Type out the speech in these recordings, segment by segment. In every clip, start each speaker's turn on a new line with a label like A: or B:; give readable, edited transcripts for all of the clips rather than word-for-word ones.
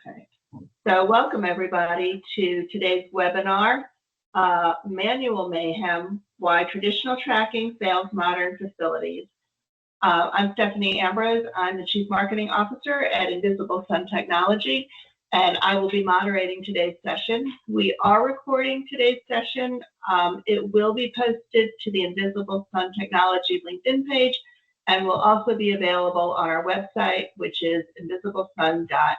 A: Okay. So welcome everybody to today's webinar, Manual Mayhem, Why Traditional Tracking Fails Modern Facilities. I'm Stephanie Ambrose. I'm the Chief Marketing Officer at Invisible Sun Technology, and I will be moderating today's session. We are recording today's session. It will be posted to the Invisible Sun Technology LinkedIn page and will also be available on our website, which is invisiblesun.us.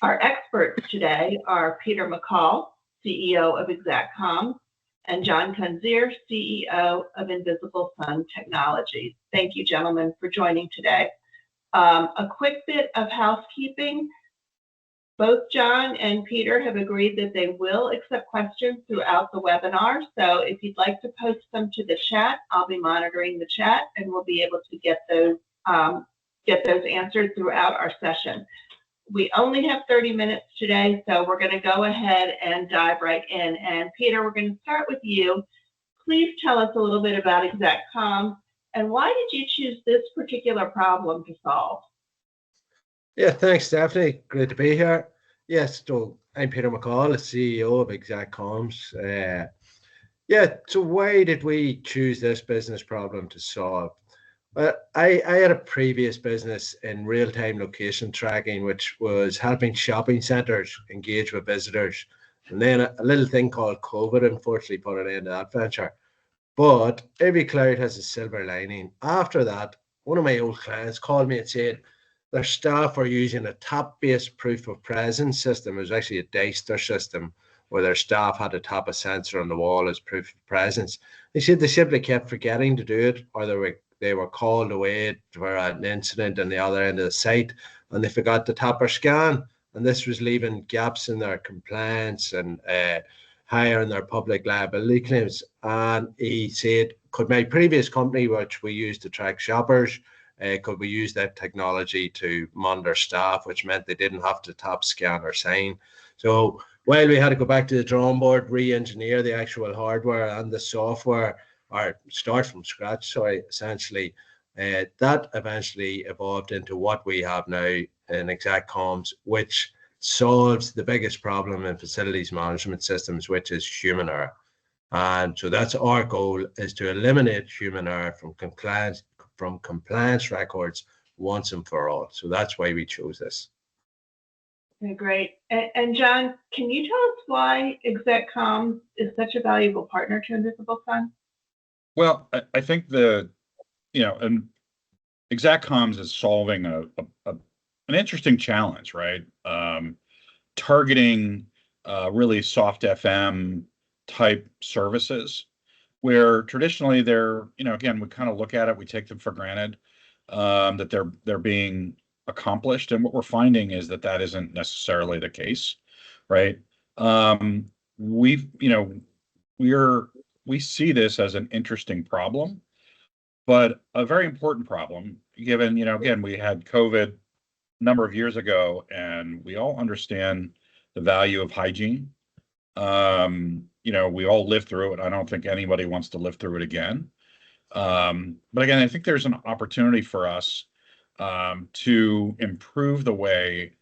A: Our experts today are Peter McCall, CEO of ExactComms, and John Kunzier, CEO of Invisible Sun Technologies. Thank you, gentlemen, for joining today. A quick bit of housekeeping. Both John and Peter have agreed that they will accept questions throughout the webinar. So if you'd like to post them to the chat, I'll be monitoring the chat and we'll be able to get those answered throughout our session. We only have 30 minutes today, so we're going to go ahead and dive right in. And Peter, we're going to start with you. Please tell us a little bit about ExactComms and why did you choose this particular problem to solve?
B: Yeah, thanks, Stephanie. Great to be here. Yes, so I'm Peter McCall, the CEO of ExactComms. So why did we choose this business problem to solve? Well, I had a previous business in real-time location tracking, which was helping shopping centres engage with visitors. And then a little thing called COVID, unfortunately, put an end to that venture. But every cloud has a silver lining. After that, one of my old clients called me and said their staff were using a tap-based proof of presence system. It was actually a Deister system where their staff had to tap a sensor on the wall as proof of presence. They said they simply kept forgetting to do it, or they were called away for an incident on the other end of the site and they forgot to tap or scan. And this was leaving gaps in their compliance and higher in their public liability claims. And he said, could my previous company, which we used to track shoppers, could we use that technology to monitor staff, which meant they didn't have to tap, scan or sign. So while we had to go back to the drawing board, re-engineer the actual hardware and the software, or start from scratch, essentially, that eventually evolved into what we have now in ExactComms, which solves the biggest problem in facilities management systems, which is human error. And so that's our goal, is to eliminate human error from compliance records once and for all. So that's why we chose this.
A: Okay, great. And John, can you tell us why ExactComms is such a valuable partner to Invisible Sun?
C: Well, I think and ExactComms is solving an interesting challenge, right? Targeting really soft FM type services, where traditionally they're, again, we kind of look at it, we take them for granted that they're being accomplished, and what we're finding is that isn't necessarily the case, right? We see this as an interesting problem, but a very important problem, given, again, we had COVID a number of years ago, and we all understand the value of hygiene. We all lived through it. I don't think anybody wants to live through it again. But again, I think there's an opportunity for us to improve the way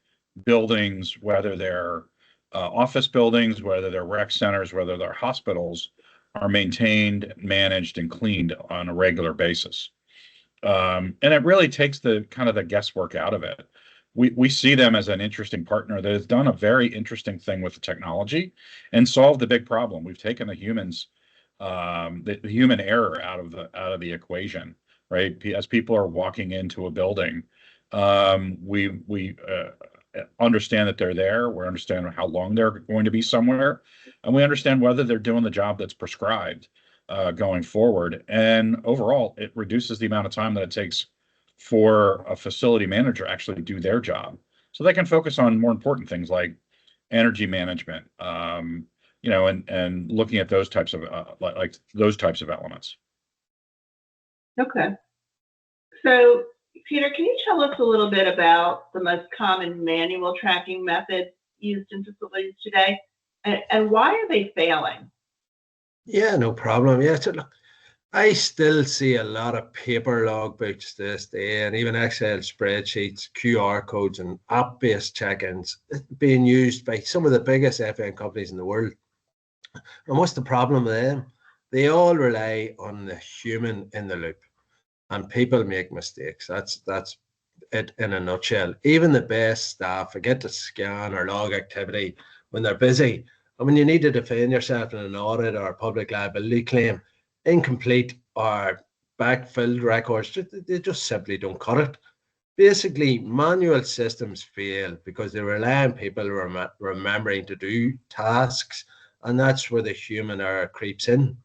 C: buildings, whether they're office buildings, whether they're rec centers, whether they're hospitals, are maintained, managed, and cleaned on a regular basis. And it really takes the guesswork out of it. We see them as an interesting partner that has done a very interesting thing with the technology and solved the big problem. We've taken the humans, the human error out of the equation, right? As people are walking into a building, we understand that they're there. We understand how long they're going to be somewhere, and we understand whether they're doing the job that's prescribed going forward. And overall, it reduces the amount of time that it takes for a facility manager actually to do their job, so they can focus on more important things like energy management, and looking at those types of those types of elements.
A: Okay. So Peter, can you tell us a little bit about the most common manual tracking methods used in facilities today, and why are they failing?
B: Yeah, no problem. Yeah, so look, I still see a lot of paper logbooks this day, and even Excel spreadsheets, QR codes, and app-based check-ins being used by some of the biggest FM companies in the world. And what's the problem with them? They all rely on the human in the loop, and people make mistakes. That's it in a nutshell. Even the best staff forget to scan or log activity when they're busy. And when you need to defend yourself in an audit or a public liability claim, incomplete or backfilled records, they just simply don't cut it. Basically, manual systems fail because they rely on people remembering to do tasks, and that's where the human error creeps in.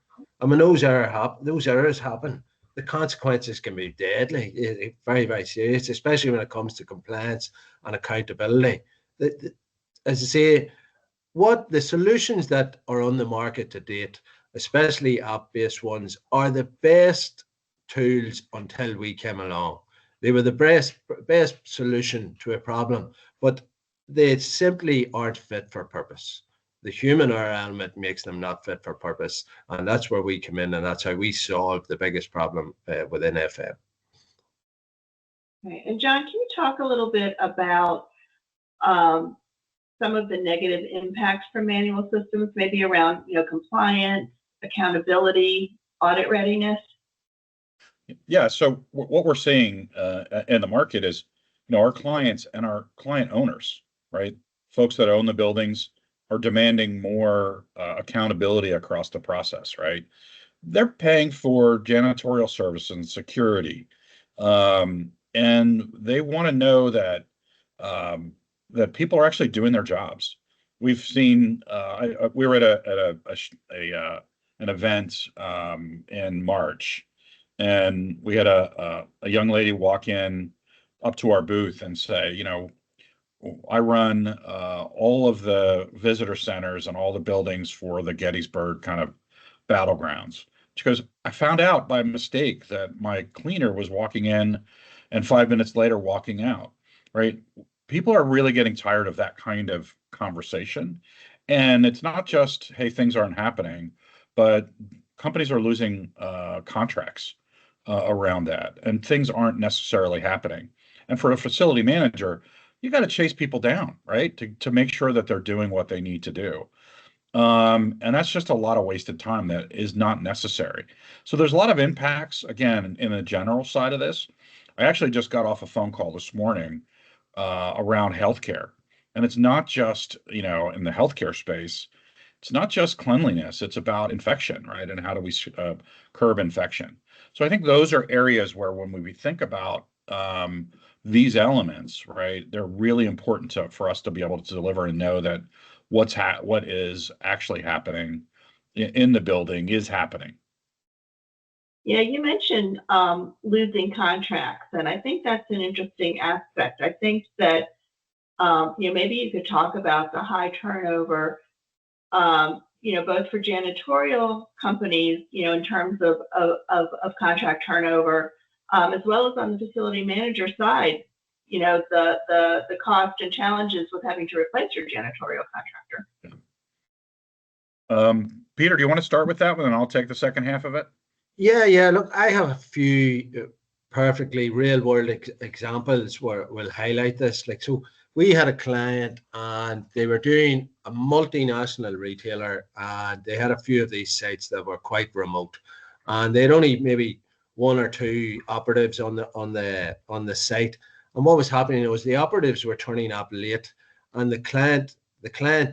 B: And when those errors happen, the consequences can be deadly, very, very serious, especially when it comes to compliance and accountability. As I say, what the solutions that are on the market to date, especially app-based ones, are the best tools until we came along. They were the best solution to a problem, but they simply aren't fit for purpose. The human error element makes them not fit for purpose, and that's where we come in, and that's how we solve the biggest problem within FM.
A: Okay. And John, can you talk a little bit about some of the negative impacts from manual systems, maybe around compliance, accountability, audit readiness?
C: Yeah. So what we're seeing in the market is, our clients and our client owners, right? Folks that own the buildings are demanding more accountability across the process, right? They're paying for janitorial service and security, and they want to know that that people are actually doing their jobs. We've seen. We were at an event in March, and we had a young lady walk in up to our booth and say, I run all of the visitor centers and all the buildings for the Gettysburg kind of battlegrounds. She goes, I found out by mistake that my cleaner was walking in and 5 minutes later walking out, right? People are really getting tired of that kind of conversation. And it's not just, hey, things aren't happening, but companies are losing contracts around that, and things aren't necessarily happening. And for a facility manager, you got to chase people down, right? To make sure that they're doing what they need to do. And that's just a lot of wasted time that is not necessary. So there's a lot of impacts, again, in the general side of this. I actually just got off a phone call this morning around healthcare. And it's not just, in the healthcare space, it's not just cleanliness, it's about infection, right? And how do we curb infection? So I think those are areas where when we think about these elements, right, they're really important for us to be able to deliver and know that what is actually happening in the building is happening.
A: Yeah, you mentioned losing contracts, and I think that's an interesting aspect. I think that maybe you could talk about the high turnover, both for janitorial companies, in terms of contract turnover, as well as on the facility manager side, the cost and challenges with having to replace your janitorial contractor.
C: Peter, do you want to start with that one, and I'll take the second half of it?
B: Yeah. Look, I have a few perfectly real-world examples where we'll highlight this. So we had a client, and they were doing a multinational retailer, and they had a few of these sites that were quite remote, and they had only maybe one or two operatives on the site. And what was happening was the operatives were turning up late, and the client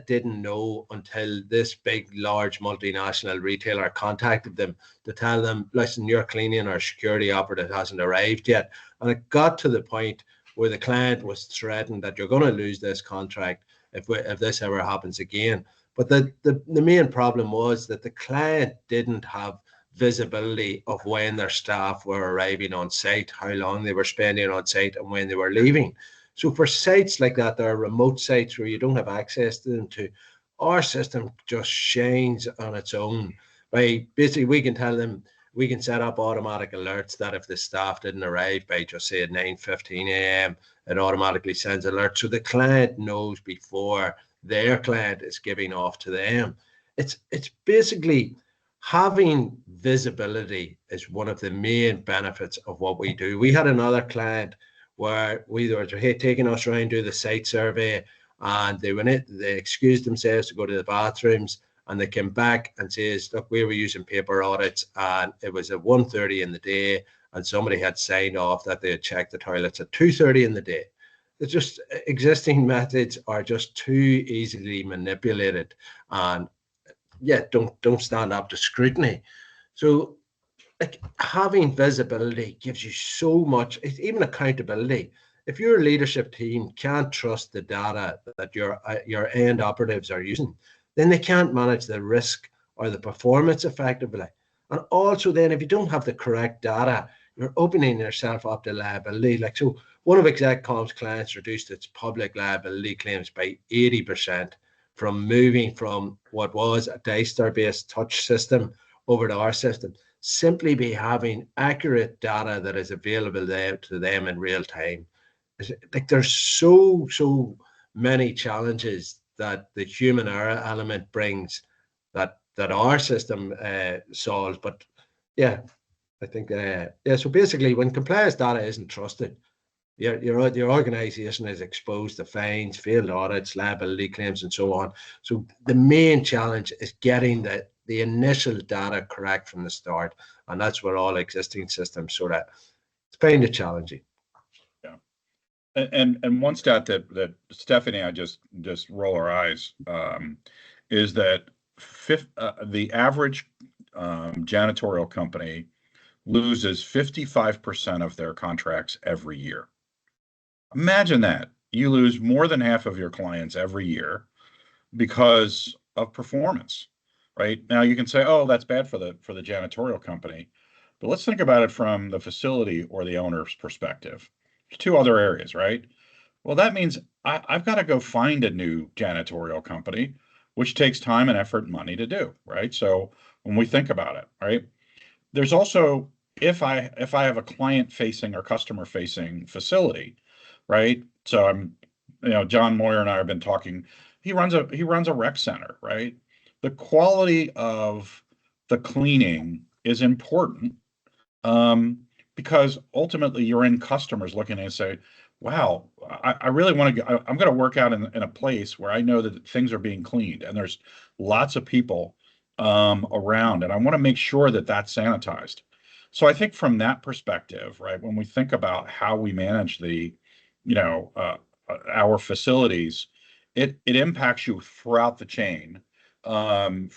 B: didn't know until this big, large multinational retailer contacted them to tell them, listen, your cleaning or security operative hasn't arrived yet. And it got to the point where the client was threatened that you're going to lose this contract if this ever happens again. But the main problem was that the client didn't have visibility of when their staff were arriving on site, how long they were spending on site, and when they were leaving. So for sites like that, there are remote sites where you don't have access to them. Our system just shines on its own. By basically, we can tell them, we can set up automatic alerts that if the staff didn't arrive by just say at 9:15 a.m., it automatically sends alerts. So the client knows before their client is giving off to them. It's basically having visibility is one of the main benefits of what we do. We had another client where we were taking us around do the site survey, and they excused themselves to go to the bathrooms, and they came back and says, look, we were using paper audits, and it was at 1:30 in the day, and somebody had signed off that they had checked the toilets at 2:30 in the day. It's just existing methods are just too easily manipulated, and yeah, don't stand up to scrutiny. So like having visibility gives you so much, even accountability. If your leadership team can't trust the data that your end operatives are using, then they can't manage the risk or the performance effectively. And also then if you don't have the correct data, you're opening yourself up to liability. Like, so one of ExecCom's clients reduced its public liability claims by 80% from moving from what was a Daystar-based touch system over to our system, simply by having accurate data that is available to them in real time. Like, there's so many challenges that the human error element brings that our system solves. But yeah, I think yeah. So basically, when compliance data isn't trusted, your organization is exposed to fines, failed audits, liability claims, and so on. So the main challenge is getting the initial data correct from the start, and that's where all existing systems sort of find it challenging.
C: Yeah, and one stat that Stephanie and I just roll our eyes is that the average janitorial company loses 55% of their contracts every year. Imagine that. You lose more than half of your clients every year because of performance, right? Now you can say, oh, that's bad for the janitorial company. But let's think about it from the facility or the owner's perspective. There's two other areas, right? Well, that means I've got to go find a new janitorial company, which takes time and effort and money to do, right? So when we think about it, right? There's also, if I have a client facing or customer facing facility, right? So John Moyer and I have been talking. He runs a rec center, right? The quality of the cleaning is important, because ultimately your end customers looking and say, wow, I really want to I'm going to work out in a place where I know that things are being cleaned and there's lots of people around, and I want to make sure that that's sanitized. So I think from that perspective, right, when we think about how we manage our facilities, it impacts you throughout the chain, from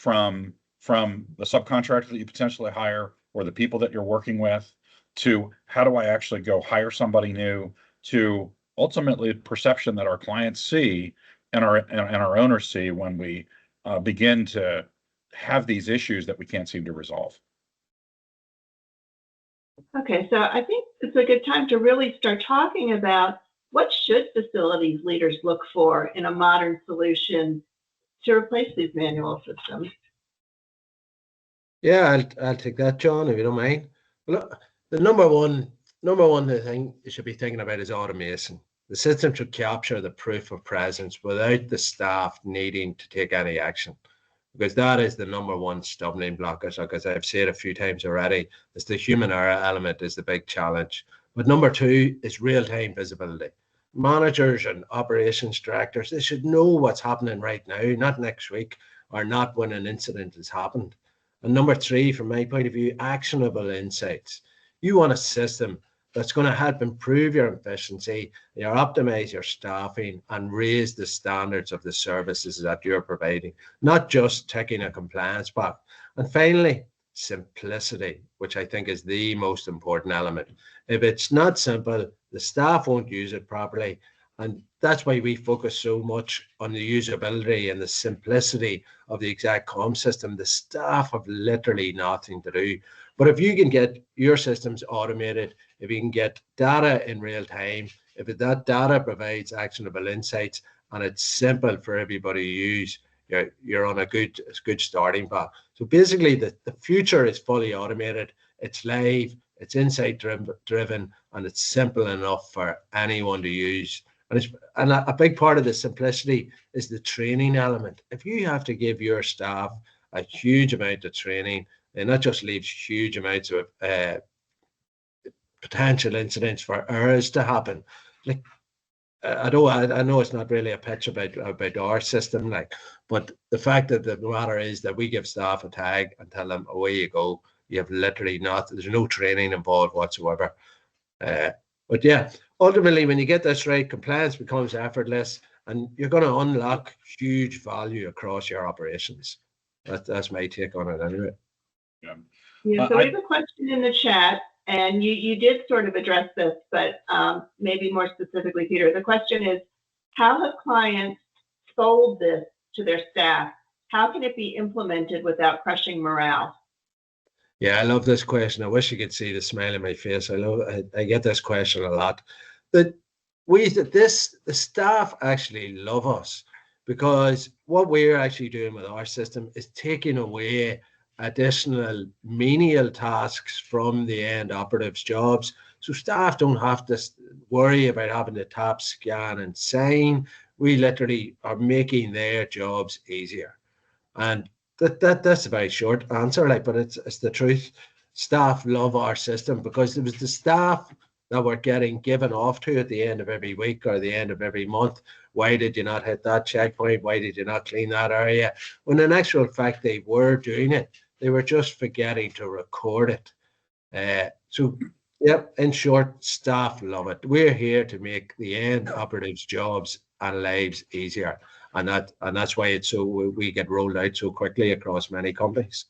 C: the subcontractor that you potentially hire or the people that you're working with, to how do I actually go hire somebody new, to ultimately the perception that our clients see and our owners see when we begin to have these issues that we can't seem to resolve.
A: Okay, so I think it's a good time to really start talking about what should facilities leaders look for in a modern solution to replace these manual systems.
B: Yeah, I'll take that, John, if you don't mind. Look, the number one thing you should be thinking about is automation. The system should capture the proof of presence without the staff needing to take any action, because that is the number one stumbling block. As I've said a few times already, is the human error element is the big challenge. But number two is real-time visibility. Managers and operations directors, they should know what's happening right now, not next week or not when an incident has happened. And number three, from my point of view, actionable insights. You want a system that's going to help improve your efficiency, optimize your staffing, and raise the standards of the services that you're providing, not just ticking a compliance box. And finally, simplicity, which I think is the most important element. If it's not simple, the staff won't use it properly. And that's why we focus so much on the usability and the simplicity of the ExecCom system. The staff have literally nothing to do. But if you can get your systems automated, if you can get data in real time, if that data provides actionable insights and it's simple for everybody to use, you're on a good starting point. So basically, the future is fully automated. It's live, it's insight driven, and it's simple enough for anyone to use. And a big part of the simplicity is the training element. If you have to give your staff a huge amount of training, and that just leaves huge amounts of potential incidents for errors to happen. Like, I know it's not really a pitch about our system, like, but the fact of the matter is that we give staff a tag and tell them, away you go. You have literally there's no training involved whatsoever. But yeah, ultimately, when you get this right, compliance becomes effortless, and you're going to unlock huge value across your operations. That's my take on it anyway.
A: Yeah, so we have a question in the chat, and you did sort of address this, but maybe more specifically, Peter. The question is, how have clients sold this to their staff? How can it be implemented without crushing morale?
B: Yeah, I love this question. I wish you could see the smile on my face. I get this question a lot. The staff actually love us, because what we're actually doing with our system is taking away additional menial tasks from the end operatives' jobs. So staff don't have to worry about having to tap, scan, and sign. We literally are making their jobs easier. And that's a very short answer, like, but it's the truth. Staff love our system because it was the staff that were getting given off to at the end of every week or the end of every month. Why did you not hit that checkpoint? Why did you not clean that area? When in actual fact they were doing it, they were just forgetting to record it. So, yep, in short, staff love it. We're here to make the end operatives' jobs and lives easier. And that's why we get rolled out so quickly across many companies.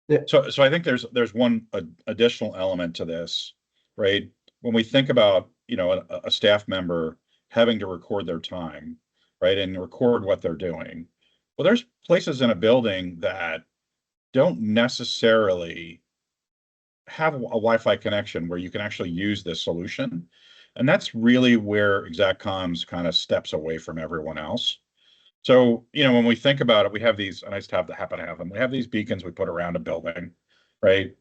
C: Yeah. So I think there's one additional element to this, right? When we think about, a staff member having to record their time, right, and record what they're doing. Well, there's places in a building that don't necessarily have a Wi-Fi connection where you can actually use this solution. And that's really where ExactComms kind of steps away from everyone else. So, when we think about it, we have these, and I just happen to have them. We have these beacons we put around a building, right?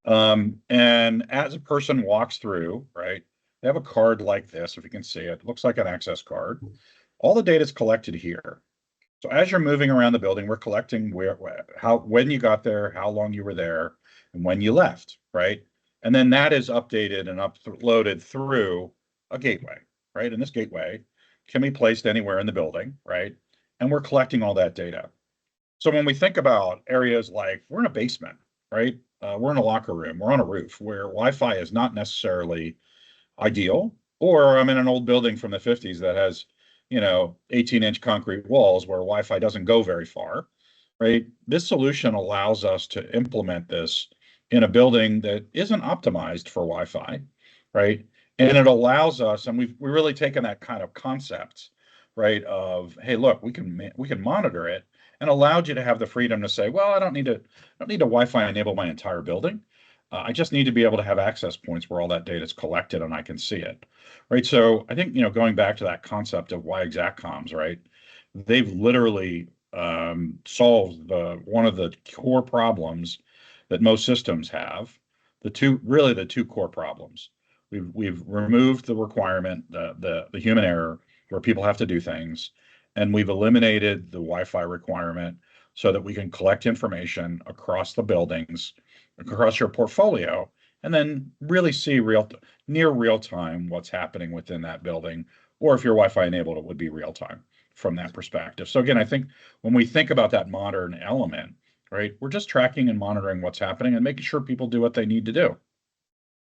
C: And as a person walks through, right, they have a card like this, if you can see it. It looks like an access card. All the data is collected here. So as you're moving around the building, we're collecting when you got there, how long you were there, and when you left, right? And then that is updated and uploaded through a gateway, right? And this gateway can be placed anywhere in the building, right? And we're collecting all that data. So when we think about areas like we're in a basement, right? We're in a locker room, we're on a roof where Wi-Fi is not necessarily ideal, or I'm in an old building from the 50s that has, 18-inch concrete walls where Wi-Fi doesn't go very far, right? This solution allows us to implement this in a building that isn't optimized for Wi-Fi, right? And it allows us, and we've really taken that kind of concept, right, of, hey, look, we can monitor it, and allowed you to have the freedom to say, well, I don't need to Wi-Fi enable my entire building. I just need to be able to have access points where all that data is collected and I can see it, right? So I think, going back to that concept of why ExactComms, right? They've literally solved one of the core problems that most systems have. The two core problems. We've removed the requirement, the human error where people have to do things, and we've eliminated the Wi-Fi requirement so that we can collect information across the buildings, across your portfolio, and then really see near real time what's happening within that building, or if you're Wi-Fi enabled, it would be real time from that perspective. So again, I think when we think about that modern element, right, we're just tracking and monitoring what's happening and making sure people do what they need to do.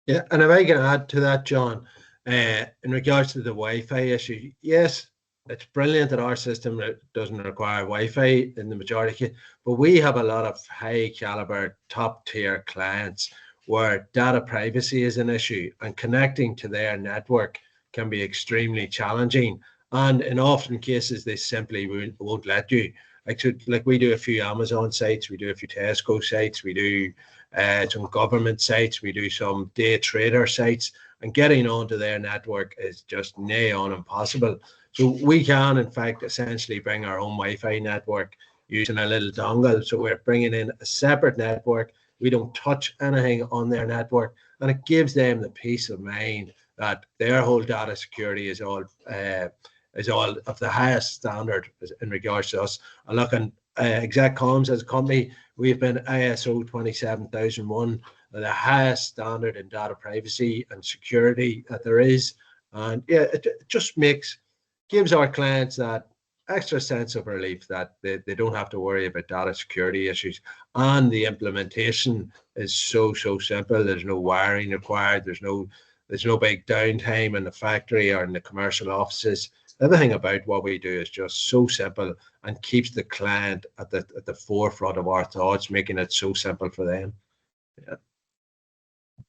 B: Yeah, and if I can add to that, John, in regards to the Wi-Fi issue, yes, it's brilliant that our system doesn't require Wi-Fi in the majority, but we have a lot of high caliber, top tier clients where data privacy is an issue, and connecting to their network can be extremely challenging. And in often cases, they simply won't let you. Like we do a few Amazon sites, we do a few Tesco sites, we do some government sites, we do some day trader sites, and getting onto their network is just near on impossible. So we can, in fact, essentially bring our own Wi-Fi network using a little dongle. So we're bringing in a separate network. We don't touch anything on their network, and it gives them the peace of mind that their whole data security is all is all of the highest standard in regards to us. And looking, Exact Comms as a company, we've been ISO 27001, the highest standard in data privacy and security that there is. And yeah, it just gives our clients that extra sense of relief that they don't have to worry about data security issues. And the implementation is so simple. There's no wiring required. There's no big downtime in the factory or in the commercial offices. Everything about what we do is just so simple and keeps the client at the forefront of our thoughts, making it so simple for them. Yeah.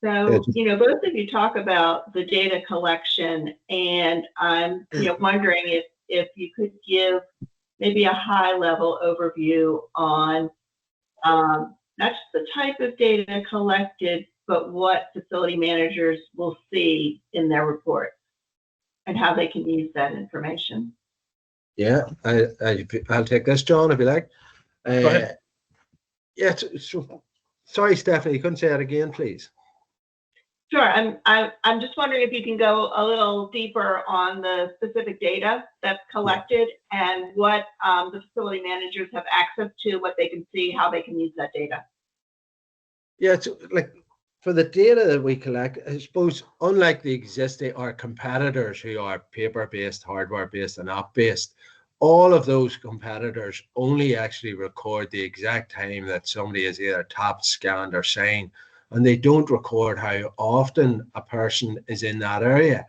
A: So, both of you talk about the data collection, and I'm, wondering if you could give maybe a high-level overview on not just the type of data collected, but what facility managers will see in their reports and how they can use that information.
B: Yeah, I'll take this, John, if you like.
C: Go ahead.
B: Yeah, so sorry, Stephanie, you couldn't say that again, please.
A: Sure. I'm just wondering if you can go a little deeper on the specific data that's collected and what the facility managers have access to, what they can see, how they can use that data.
B: Yeah, it's like for the data that we collect, I suppose, unlike our competitors who are paper-based, hardware-based, and app-based, all of those competitors only actually record the exact time that somebody is either tapped, scanned, or signed. And they don't record how often a person is in that area,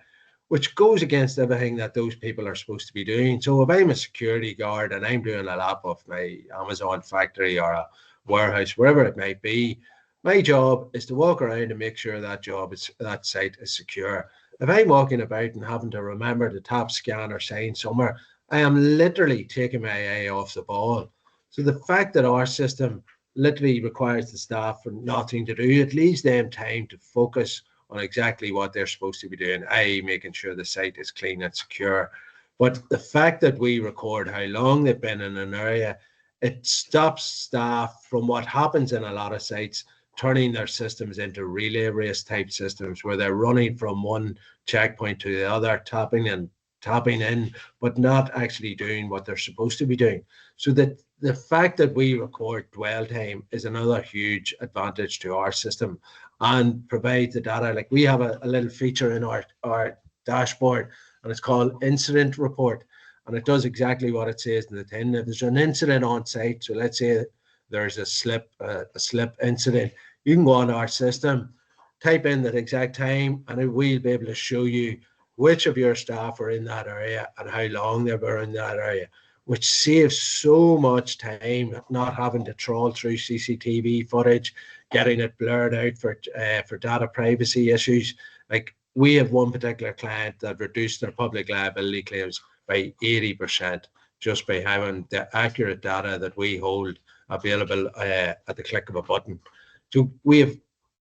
B: which goes against everything that those people are supposed to be doing. So if I'm a security guard and I'm doing a lap of my Amazon factory or a warehouse, wherever it might be, my job is to walk around and make sure that site is secure. If I'm walking about and having to remember to tap, scan, or sign somewhere, I am literally taking my eye off the ball. So the fact that our system literally requires the staff for nothing to do, it leaves them time to focus on exactly what they're supposed to be doing, i.e. making sure the site is clean and secure. But the fact that we record how long they've been in an area, it stops staff from what happens in a lot of sites, turning their systems into relay race type systems where they're running from one checkpoint to the other, tapping in, but not actually doing what they're supposed to be doing. So that the fact that we record dwell time is another huge advantage to our system and provides the data. Like we have a little feature in our dashboard, and it's called Incident Report. And it does exactly what it says in the tin. If there's an incident on site, so let's say there's a slip incident, you can go on our system, type in that exact time, and it will be able to show you which of your staff are in that area and how long they were in that area, which saves so much time not having to trawl through CCTV footage, getting it blurred out for data privacy issues. Like we have one particular client that reduced their public liability claims by 80% just by having the accurate data that we hold available at the click of a button. So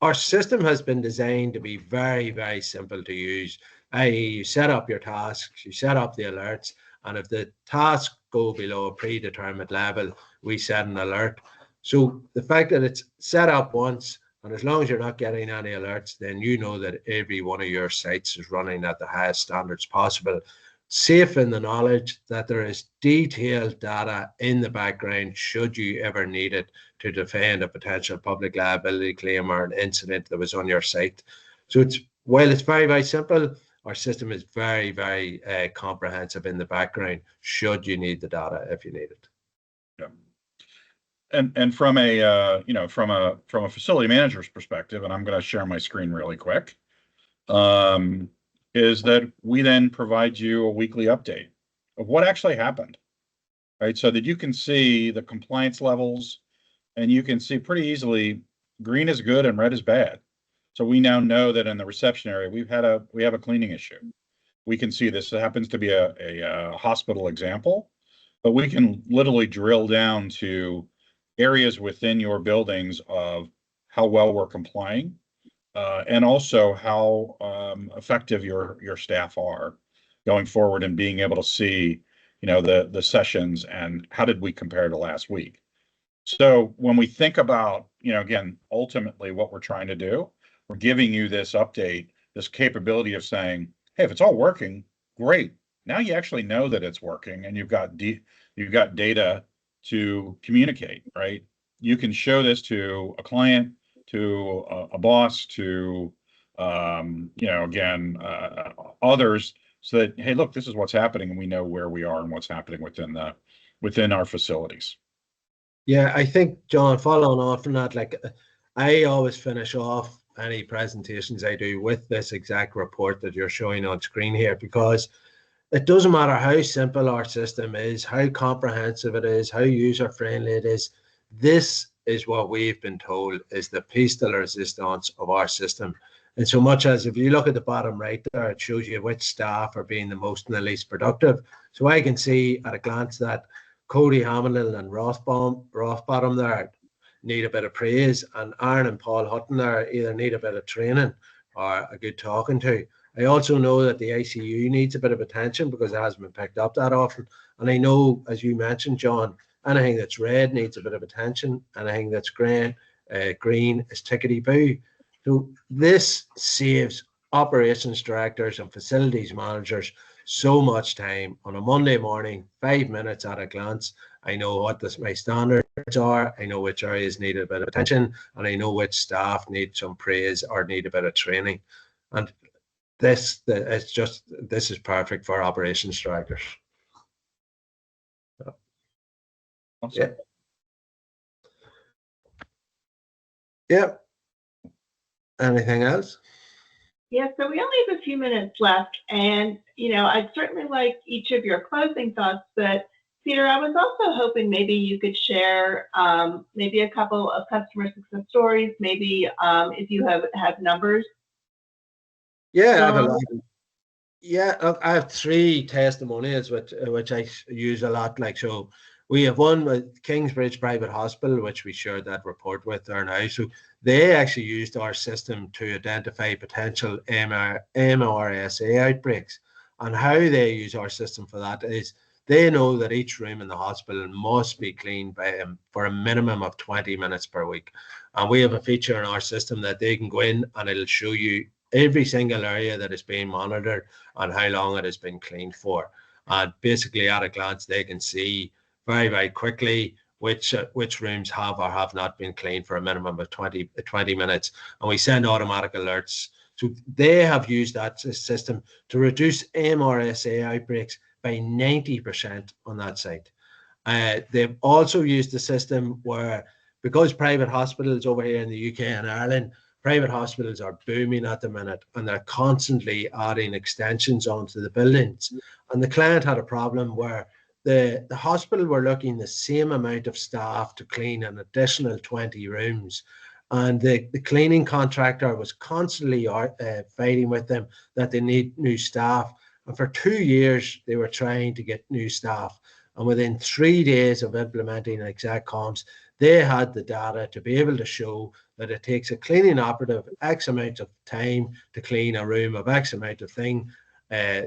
B: our system has been designed to be very, very simple to use. You set up your tasks, you set up the alerts, and if the tasks go below a predetermined level, we set an alert. So the fact that it's set up once, and as long as you're not getting any alerts, then you know that every one of your sites is running at the highest standards possible, safe in the knowledge that there is detailed data in the background should you ever need it to defend a potential public liability claim or an incident that was on your site. So while it's very, very simple, our system is very, very comprehensive in the background should you need the data if you need it.
C: Yeah. And from a from a facility manager's perspective, and I'm going to share my screen really quick, is that we then provide you a weekly update of what actually happened, right? So that you can see the compliance levels, and you can see pretty easily green is good and red is bad. So we now know that in the reception area, we have a cleaning issue. We can see this. It happens to be a hospital example, but we can literally drill down to areas within your buildings of how well we're complying, and also how effective your staff are going forward and being able to see, the sessions and how did we compare to last week. So when we think about, again, ultimately what we're trying to do, we're giving you this update, this capability of saying, hey, if it's all working, great. Now you actually know that it's working, and you've got data to communicate, right? You can show this to a client, to a boss, to again, others, so that, hey, look, this is what's happening, and we know where we are and what's happening within our facilities.
B: Yeah, I think, John, following on from that, like I always finish off any presentations I do with this exact report that you're showing on screen here, because it doesn't matter how simple our system is, how comprehensive it is, how user friendly it is. This is what we've been told is the piece de la resistance of our system. And so much as, if you look at the bottom right there, it shows you which staff are being the most and the least productive. So I can see at a glance that Cody Hamilton and Rothbottom there need a bit of praise, and Aaron and Paul Hutton there either need a bit of training or a good talking to. I also know that the ICU needs a bit of attention because it hasn't been picked up that often. And I know, as you mentioned, John, anything that's red needs a bit of attention. Anything that's green is tickety-boo. So this saves operations directors and facilities managers so much time on a Monday morning, 5 minutes at a glance. I know what my standards are. I know which areas need a bit of attention, and I know which staff need some praise or need a bit of training. And this is perfect for operations directors.
C: Awesome.
B: Yeah. Anything else?
A: Yeah, so we only have a few minutes left, and I'd certainly like each of your closing thoughts. But Peter, I was also hoping maybe you could share maybe a couple of customer success stories, maybe if you have numbers.
B: Yeah, I have a lot. Yeah, look, I have 3 testimonials which I use a lot. Like, so we have one with Kingsbridge Private Hospital, which we shared that report with there now. So they actually used our system to identify potential MRSA outbreaks. And how they use our system for that is they know that each room in the hospital must be cleaned for a minimum of 20 minutes per week. And we have a feature in our system that they can go in and it'll show you every single area that is being monitored and how long it has been cleaned for. And basically, at a glance, they can see very, very quickly which rooms have or have not been cleaned for a minimum of 20 minutes. And we send automatic alerts. So they have used that system to reduce MRSA outbreaks by 90% on that site. They've also used the system where, because private hospitals over here in the UK and Ireland, private hospitals are booming at the minute, and they're constantly adding extensions onto the buildings. And the client had a problem where the hospital were looking the same amount of staff to clean an additional 20 rooms. And the cleaning contractor was constantly fighting with them that they need new staff. And for 2 years, they were trying to get new staff. And within 3 days of implementing Exact Comms, they had the data to be able to show that it takes a cleaning operative X amount of time to clean a room of X amount of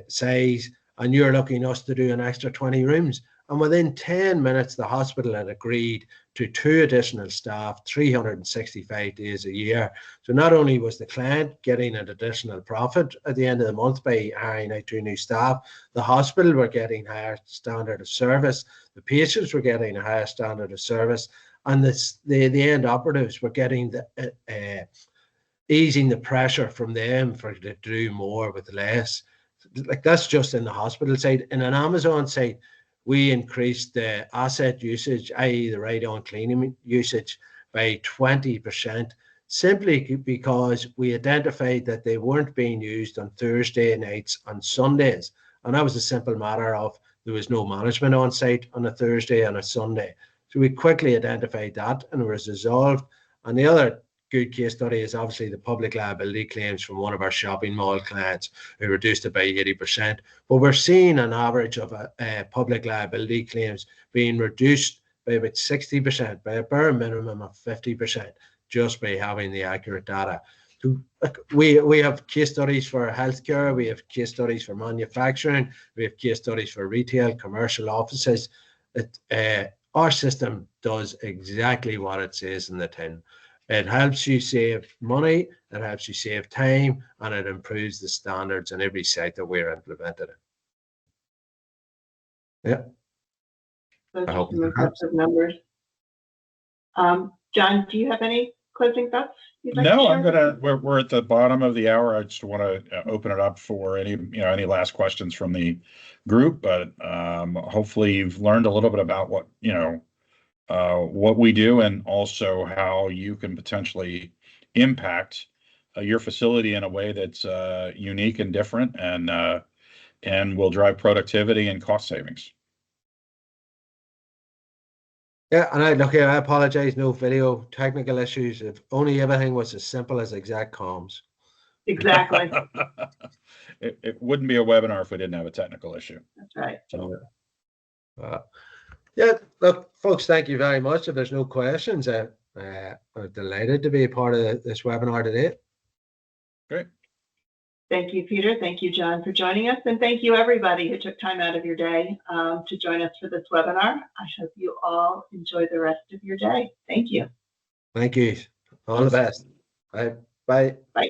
B: size, and you're looking us to do an extra 20 rooms. And within 10 minutes, the hospital had agreed to 2 additional staff, 365 days a year. So not only was the client getting an additional profit at the end of the month by hiring out 2 new staff, the hospital were getting higher standard of service, the patients were getting a higher standard of service, and the end operatives were getting easing the pressure from them to do more with less. Like, that's just in the hospital side. In an Amazon site, we increased the asset usage, i.e. the ride-on cleaning usage, by 20%, simply because we identified that they weren't being used on Thursday nights and Sundays. And that was a simple matter of there was no management on site on a Thursday and a Sunday. So we quickly identified that, and it was resolved. And the other good case study is obviously the public liability claims from one of our shopping mall clients who reduced it by 80%. But we're seeing an average of public liability claims being reduced by about 60%, by a bare minimum of 50%, just by having the accurate data. So we have case studies for healthcare, we have case studies for manufacturing, we have case studies for retail, commercial offices. Our system does exactly what it says in the tin. It helps you save money, it helps you save time, and it improves the standards on every site that we're implementing it. Yeah.
A: Those
B: I
A: are
B: hope
A: some
B: it
A: impressive numbers. John, do you have any closing thoughts you'd like to
C: No,
A: share?
C: we're at the bottom of the hour. I just want to open it up for any last questions from the group, but hopefully you've learned a little bit about what we do and also how you can potentially impact your facility in a way that's unique and different and will drive productivity and cost savings.
B: Yeah, and I apologize, no video, technical issues. If only everything was as simple as exact comms.
A: Exactly.
C: It wouldn't be a webinar if we didn't have a technical issue.
A: That's right.
C: So,
B: yeah, look, folks, thank you very much. If there's no questions, I'm delighted to be a part of this webinar today.
C: great.
A: Thank you, Peter. Thank you, John, for joining us. And thank you, everybody who took time out of your day to join us for this webinar. I hope you all enjoy the rest of your day. Thank you.
B: Thank you. All the best. Bye. Bye.
A: Bye.